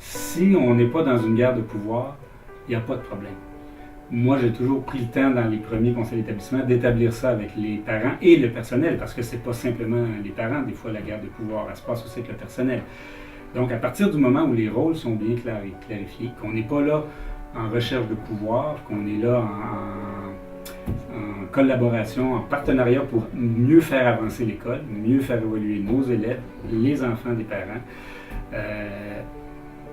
Si on n'est pas dans une guerre de pouvoir, il n'y a pas de problème. Moi, j'ai toujours pris le temps dans les premiers conseils d'établissement d'établir ça avec les parents et le personnel, parce que c'est pas simplement les parents, des fois la guerre de pouvoir, elle se passe aussi avec le personnel. Donc, à partir du moment où les rôles sont bien clarifiés, qu'on n'est pas là en recherche de pouvoir, qu'on est là en collaboration, en partenariat pour mieux faire avancer l'école, mieux faire évoluer nos élèves, les enfants des parents,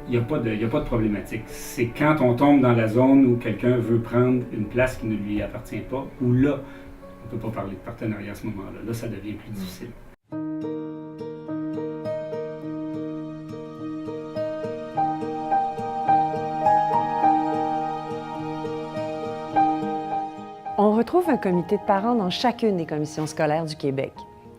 il n'y a pas de problématique. C'est quand on tombe dans la zone où quelqu'un veut prendre une place qui ne lui appartient pas, où là, on ne peut pas parler de partenariat à ce moment-là. Là, ça devient plus difficile. On retrouve un comité de parents dans chacune des commissions scolaires du Québec.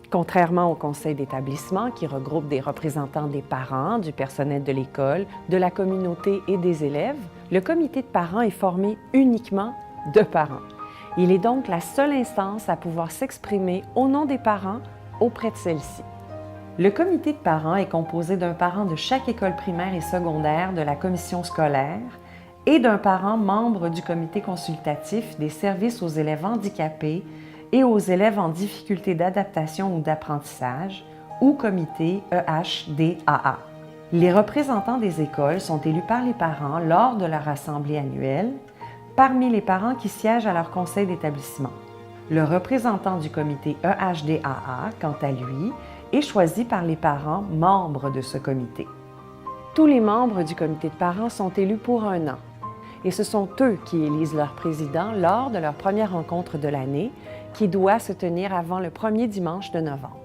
Contrairement au conseil d'établissement qui regroupe des représentants des parents, du personnel de l'école, de la communauté et des élèves, le comité de parents est formé uniquement de parents. Il est donc la seule instance à pouvoir s'exprimer au nom des parents auprès de celle-ci. Le comité de parents est composé d'un parent de chaque école primaire et secondaire de la commission scolaire et d'un parent membre du comité consultatif des services aux élèves handicapés et aux élèves en difficulté d'adaptation ou d'apprentissage, ou comité EHDAA. Les représentants des écoles sont élus par les parents lors de leur assemblée annuelle, parmi les parents qui siègent à leur conseil d'établissement. Le représentant du comité EHDAA, quant à lui, est choisi par les parents membres de ce comité. Tous les membres du comité de parents sont élus pour 1 an. Et ce sont eux qui élisent leur président lors de leur première rencontre de l'année, qui doit se tenir avant le premier dimanche de novembre.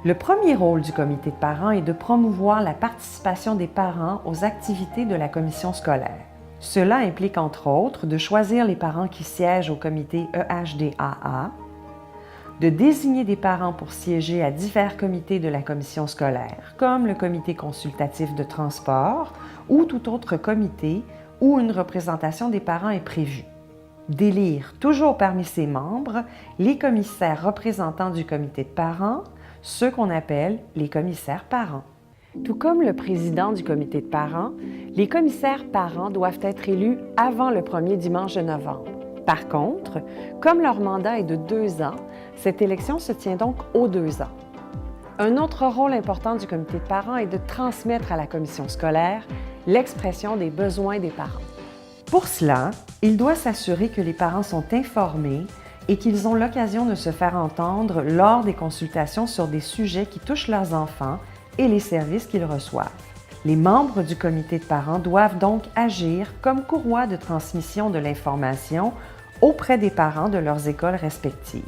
Le premier rôle du comité de parents est de promouvoir la participation des parents aux activités de la commission scolaire. Cela implique entre autres de choisir les parents qui siègent au comité EHDAA, de désigner des parents pour siéger à divers comités de la commission scolaire, comme le comité consultatif de transport ou tout autre comité où une représentation des parents est prévue. D'élire, toujours parmi ses membres, les commissaires représentants du comité de parents, ceux qu'on appelle les commissaires parents. Tout comme le président du comité de parents, les commissaires parents doivent être élus avant le premier dimanche de novembre. Par contre, comme leur mandat est de 2 ans, cette élection se tient donc aux 2 ans. Un autre rôle important du comité de parents est de transmettre à la commission scolaire l'expression des besoins des parents. Pour cela, il doit s'assurer que les parents sont informés et qu'ils ont l'occasion de se faire entendre lors des consultations sur des sujets qui touchent leurs enfants et les services qu'ils reçoivent. Les membres du comité de parents doivent donc agir comme courroie de transmission de l'information auprès des parents de leurs écoles respectives.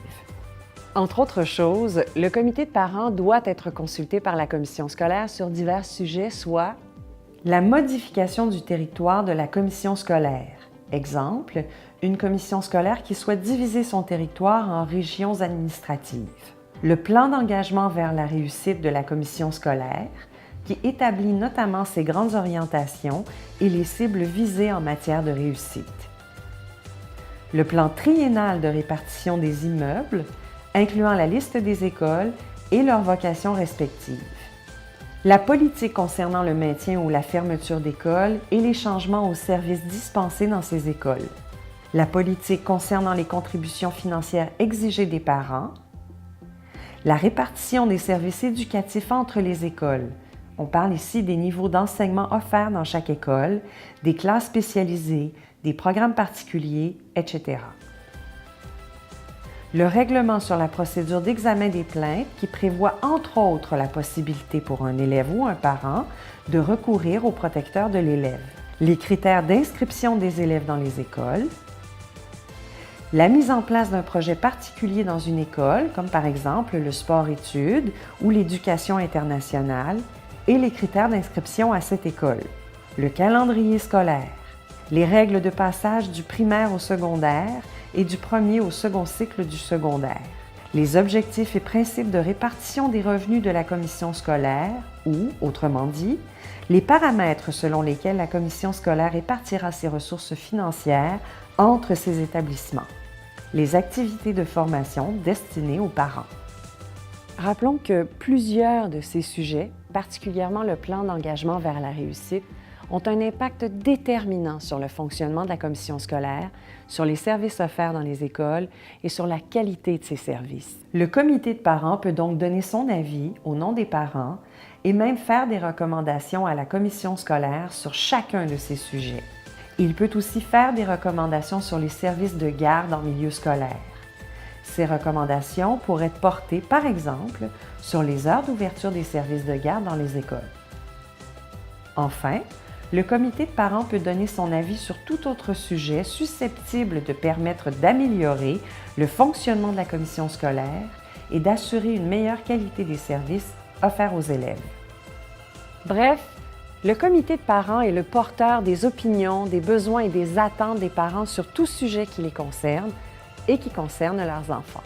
Entre autres choses, le comité de parents doit être consulté par la commission scolaire sur divers sujets, soit la modification du territoire de la commission scolaire. Exemple, une commission scolaire qui souhaite diviser son territoire en régions administratives. Le plan d'engagement vers la réussite de la commission scolaire, qui établit notamment ses grandes orientations et les cibles visées en matière de réussite. Le plan triennal de répartition des immeubles, incluant la liste des écoles et leurs vocations respectives. La politique concernant le maintien ou la fermeture d'écoles et les changements aux services dispensés dans ces écoles. La politique concernant les contributions financières exigées des parents. La répartition des services éducatifs entre les écoles. On parle ici des niveaux d'enseignement offerts dans chaque école, des classes spécialisées, des programmes particuliers, etc. Le règlement sur la procédure d'examen des plaintes qui prévoit entre autres la possibilité pour un élève ou un parent de recourir au protecteur de l'élève. Les critères d'inscription des élèves dans les écoles. La mise en place d'un projet particulier dans une école, comme par exemple le sport-études ou l'éducation internationale, et les critères d'inscription à cette école. Le calendrier scolaire. Les règles de passage du primaire au secondaire et du premier au second cycle du secondaire. Les objectifs et principes de répartition des revenus de la commission scolaire ou, autrement dit, les paramètres selon lesquels la commission scolaire répartira ses ressources financières entre ses établissements. Les activités de formation destinées aux parents. Rappelons que plusieurs de ces sujets, particulièrement le plan d'engagement vers la réussite, ont un impact déterminant sur le fonctionnement de la commission scolaire, sur les services offerts dans les écoles et sur la qualité de ces services. Le comité de parents peut donc donner son avis au nom des parents et même faire des recommandations à la commission scolaire sur chacun de ces sujets. Il peut aussi faire des recommandations sur les services de garde en milieu scolaire. Ces recommandations pourraient porter, par exemple, sur les heures d'ouverture des services de garde dans les écoles. Enfin, le comité de parents peut donner son avis sur tout autre sujet susceptible de permettre d'améliorer le fonctionnement de la commission scolaire et d'assurer une meilleure qualité des services offerts aux élèves. Bref, le comité de parents est le porteur des opinions, des besoins et des attentes des parents sur tout sujet qui les concerne et qui concerne leurs enfants.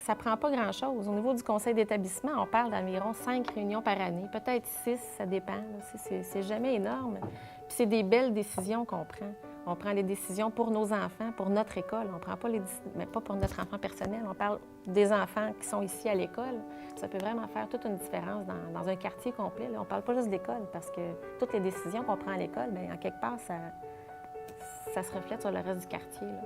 Ça ne prend pas grand-chose. Au niveau du conseil d'établissement, on parle d'environ 5 réunions par année, peut-être 6, ça dépend. C'est jamais énorme. Puis c'est des belles décisions qu'on prend. On prend les décisions pour nos enfants, pour notre école. On ne prend pas mais pas pour notre enfant personnel. On parle des enfants qui sont ici à l'école. Ça peut vraiment faire toute une différence dans un quartier complet. Là. On ne parle pas juste d'école parce que toutes les décisions qu'on prend à l'école, bien, en quelque part, ça se reflète sur le reste du quartier. Là.